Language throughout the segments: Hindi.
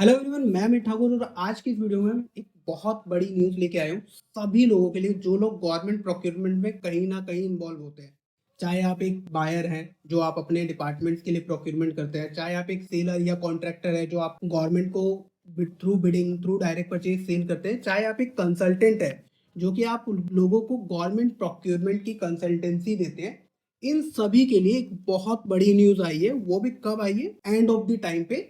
हेलो एवरीवन, मैं अमित ठाकुर और आज की इस वीडियो में एक बहुत बड़ी न्यूज़ लेके आया हूँ सभी लोगों के लिए जो लोग गवर्नमेंट प्रोक्योरमेंट में कहीं ना कहीं इन्वॉल्व होते हैं। चाहे आप एक बायर हैं जो आप अपने डिपार्टमेंट्स के लिए प्रोक्योरमेट करते हैं, चाहे आप एक सेलर या कॉन्ट्रैक्टर है जो आप गवर्नमेंट को through bidding through direct purchase sale करते हैं, चाहे आप एक कंसल्टेंट है जो कि आप लोगों को गवर्नमेंट प्रोक्योरमेंट की कंसल्टेंसी देते हैं। इन सभी के लिए एक बहुत बड़ी न्यूज़ आई है। वो भी कब आई है? एंड ऑफ द टाइम पे,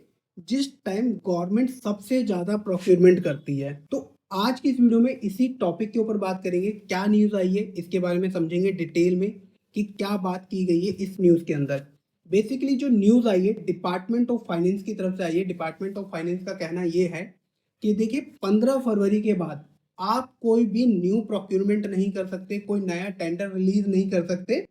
जिस टाइम गवर्नमेंट सबसे ज्यादा प्रोक्योरमेंट करती है। तो आज की इस वीडियो में इसी टॉपिक के ऊपर बात करेंगे। क्या न्यूज आई है इसके बारे में समझेंगे डिटेल में कि क्या बात की गई है इस न्यूज के अंदर। बेसिकली जो न्यूज आई है डिपार्टमेंट ऑफ फाइनेंस की तरफ से आई है। डिपार्टमेंट ऑफ फाइनेंस का कहना यह है कि देखिए 15 फरवरी के बाद आप कोई भी न्यू प्रोक्योरमेंट नहीं कर सकते, कोई नया टेंडर रिलीज नहीं कर सकते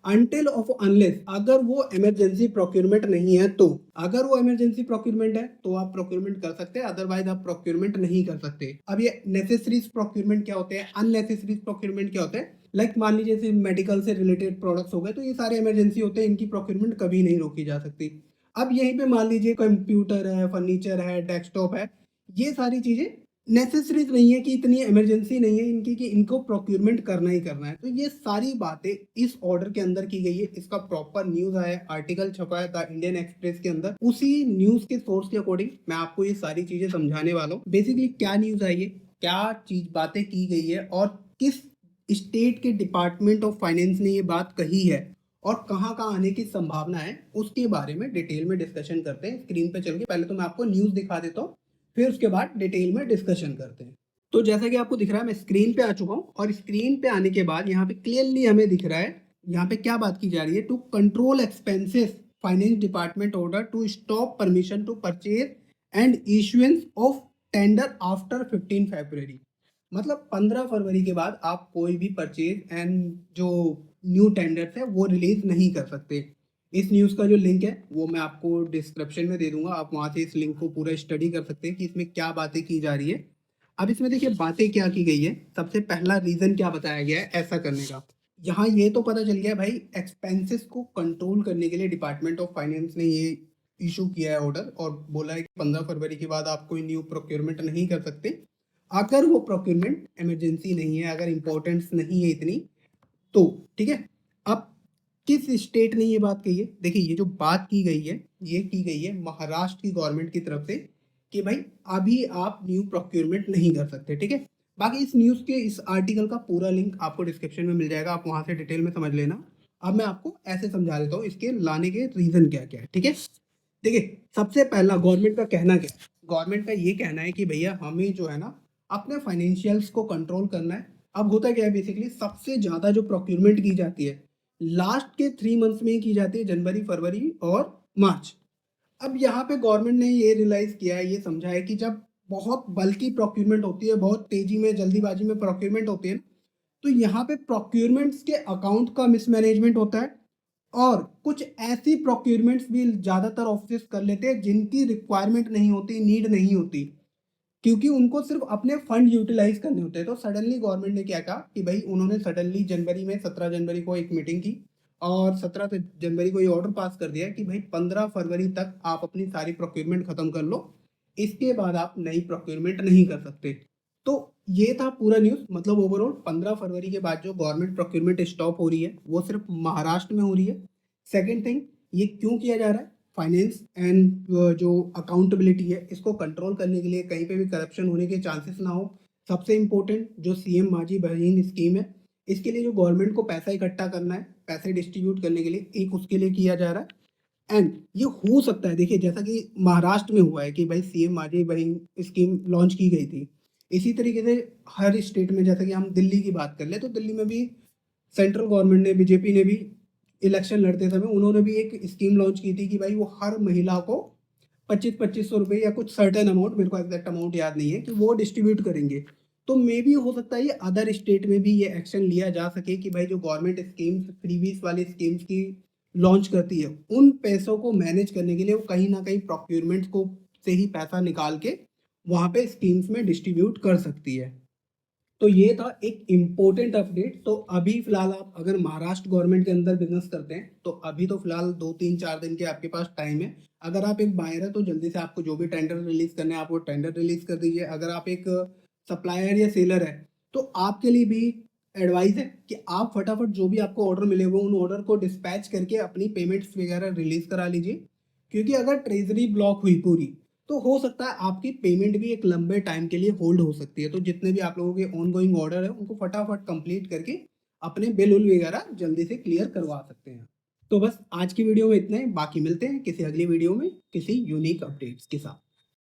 अनटिल ऑफ अनलेस अगर वो इमरजेंसी प्रोक्योरमेंट नहीं है। तो अगर वो इमरजेंसी प्रोक्योरमेंट है तो आप प्रोक्योरमेंट कर सकते हैं, अदरवाइज आप प्रोक्योरमेंट नहीं कर सकते। अब ये नेसेसरीज प्रोक्योरमेंट क्या होते हैं, अननेसेसरीज प्रोक्योरमेंट क्या होते हैं? लाइक मान लीजिए जैसे मेडिकल से रिलेटेड प्रोडक्ट्स हो गए तो ये सारे इमरजेंसी होते हैं, इनकी प्रोक्योरमेंट कभी नहीं रोकी जा सकती। अब यहीं पे मान लीजिए कंप्यूटर है, फर्नीचर है, डेस्कटॉप है, ये सारी चीजें नेसेसरीज नहीं है कि इतनी इमरजेंसी नहीं है इनकी कि इनको प्रोक्योरमेंट करना ही करना है। तो ये सारी बातें इस ऑर्डर के अंदर की गई है। इसका प्रॉपर न्यूज आया, आर्टिकल छपा है द इंडियन एक्सप्रेस के अंदर। उसी न्यूज के सोर्स के अकॉर्डिंग मैं आपको ये सारी चीजें समझाने वाला हूँ। बेसिकली क्या न्यूज आई है, क्या चीज बातें की गई है और किस स्टेट के डिपार्टमेंट ऑफ फाइनेंस ने ये बात कही है और कहाँ कहाँ आने की संभावना है, उसके बारे में डिटेल में डिस्कशन करते हैं। स्क्रीन पे चल के पहले तो मैं आपको न्यूज दिखा देता हूँ, फिर उसके बाद डिटेल में डिस्कशन करते हैं। तो जैसा कि आपको दिख रहा है मैं स्क्रीन पे आ चुका हूँ और स्क्रीन पे आने के बाद यहाँ पे क्लियरली हमें दिख रहा है यहाँ पे क्या बात की जा रही है। To control expenses, finance department order to stop permission to purchase and issuance of tender after 15 February. मतलब 15 फरवरी के बाद आप कोई भी परचेज एंड जो न्यू टेंडर्स है वो रिलीज नहीं कर सकते। इस न्यूज़ का जो लिंक है वो मैं आपको डिस्क्रिप्शन में दे दूंगा, आप वहां से इस लिंक को पूरा स्टडी कर सकते हैं कि इसमें क्या बातें की जा रही है। अब इसमें देखिए बातें क्या की गई है। सबसे पहला रीजन क्या बताया गया है ऐसा करने का, यहाँ ये तो पता चल गया भाई एक्सपेंसेस को कंट्रोल करने के लिए डिपार्टमेंट ऑफ फाइनेंस ने ये इशू किया है ऑर्डर और बोला है कि 15 फरवरी के बाद आप कोई न्यू प्रोक्योरमेंट नहीं कर सकते अगर वो प्रोक्योरमेंट इमरजेंसी नहीं है, अगर इंपॉर्टेंस नहीं है इतनी तो। ठीक है, अब किस स्टेट ने ये बात कही है? देखिए ये जो बात की गई है ये की गई है महाराष्ट्र की गवर्नमेंट की तरफ से कि भाई अभी आप न्यू प्रोक्योरमेंट नहीं कर सकते। ठीक है, बाकी इस न्यूज़ के इस आर्टिकल का पूरा लिंक आपको डिस्क्रिप्शन में मिल जाएगा, आप वहां से डिटेल में समझ लेना। अब मैं आपको ऐसे समझा देता हूँ इसके लाने के रीजन क्या क्या है। ठीक है, देखिए सबसे पहला गवर्नमेंट का कहना क्या है। गवर्नमेंट का ये कहना है कि भैया हमें जो है ना अपने फाइनेंशियल्स को कंट्रोल करना है। अब होता क्या है, बेसिकली सबसे ज्यादा जो प्रोक्योरमेंट की जाती है लास्ट के 3 मंथ्स में ही की जाती है, जनवरी, फरवरी और मार्च। अब यहाँ पे गवर्नमेंट ने ये रियलाइज किया है, ये समझा है कि जब बहुत बल्कि प्रोक्योरमेंट होती है, बहुत तेजी में जल्दीबाजी में प्रोक्योरमेंट होती है, तो यहाँ पे प्रोक्योरमेंट्स के अकाउंट का मिसमैनेजमेंट होता है और कुछ ऐसी प्रोक्योरमेंट्स भी ज्यादातर ऑफिस कर लेते हैं जिनकी रिक्वायरमेंट नहीं होती, नीड नहीं होती, क्योंकि उनको सिर्फ अपने फंड यूटिलाइज करने होते हैं। तो सडनली गवर्नमेंट ने क्या कहा कि भाई उन्होंने सडनली जनवरी में 17 जनवरी को एक मीटिंग की और 17 जनवरी को ये ऑर्डर पास कर दिया कि भाई 15 फरवरी तक आप अपनी सारी प्रोक्योरमेंट खत्म कर लो, इसके बाद आप नई प्रोक्योरमेंट नहीं कर सकते। तो ये था पूरा न्यूज। मतलब ओवरऑल 15 फरवरी के बाद जो गवर्नमेंट प्रोक्योरमेंट स्टॉप हो रही है वो सिर्फ महाराष्ट्र में हो रही है। सेकेंड थिंग, ये क्यों किया जा रहा है? फाइनेंस एंड जो अकाउंटेबिलिटी है इसको कंट्रोल करने के लिए, कहीं पे भी करप्शन होने के चांसेस ना हो। सबसे इम्पोर्टेंट जो सीएम माझी बहन स्कीम है, इसके लिए जो गवर्नमेंट को पैसा इकट्ठा करना है, पैसे डिस्ट्रीब्यूट करने के लिए, एक उसके लिए किया जा रहा है। एंड ये हो सकता है, देखिए जैसा कि महाराष्ट्र में हुआ है कि भाई सीएम माझी बहन स्कीम लॉन्च की गई थी, इसी तरीके से हर स्टेट में, जैसा कि हम दिल्ली की बात कर ले तो दिल्ली में भी सेंट्रल गवर्नमेंट ने, बीजेपी ने भी इलेक्शन लड़ते समय उन्होंने भी एक स्कीम लॉन्च की थी कि भाई वो हर महिला को 25-2500 रुपए या कुछ सर्टेन अमाउंट, मेरे को एग्जैक्ट अमाउंट याद नहीं है, कि वो डिस्ट्रीब्यूट करेंगे। तो मे भी हो सकता है ये अदर स्टेट में भी ये एक्शन लिया जा सके कि भाई जो गवर्नमेंट स्कीम्स, फ्रीबीज वाली स्कीम्स की लॉन्च करती है, उन पैसों को मैनेज करने के लिए वो कहीं ना कहीं प्रोक्योरमेंट को से ही पैसा निकाल के वहां पे स्कीम्स में डिस्ट्रीब्यूट कर सकती है। तो ये था एक इम्पोर्टेंट अपडेट। तो अभी फिलहाल आप अगर महाराष्ट्र गवर्नमेंट के अंदर बिजनेस करते हैं तो अभी तो फिलहाल 2-3-4 दिन के आपके पास टाइम है। अगर आप एक बायर है तो जल्दी से आपको जो भी टेंडर रिलीज़ करने हैं, आप वो टेंडर रिलीज़ कर दीजिए। अगर आप एक सप्लायर या सेलर है, तो आपके लिए भी एडवाइस है कि आप फटाफट जो भी आपको ऑर्डर मिले वो उन ऑर्डर को डिस्पैच करके अपनी पेमेंट्स वगैरह रिलीज़ करा लीजिए। क्योंकि अगर ट्रेज़री ब्लॉक हुई पूरी, तो हो सकता है आपकी पेमेंट भी एक लंबे टाइम के लिए होल्ड हो सकती है। तो जितने भी आप लोगों के ऑनगोइंग ऑर्डर है, उनको फटाफट कंप्लीट करके अपने बिल-उल वगैरह जल्दी से क्लियर करवा सकते हैं। तो बस आज की वीडियो में इतना ही, बाकी मिलते हैं किसी अगली वीडियो में किसी यूनिक अपडेट्स के साथ।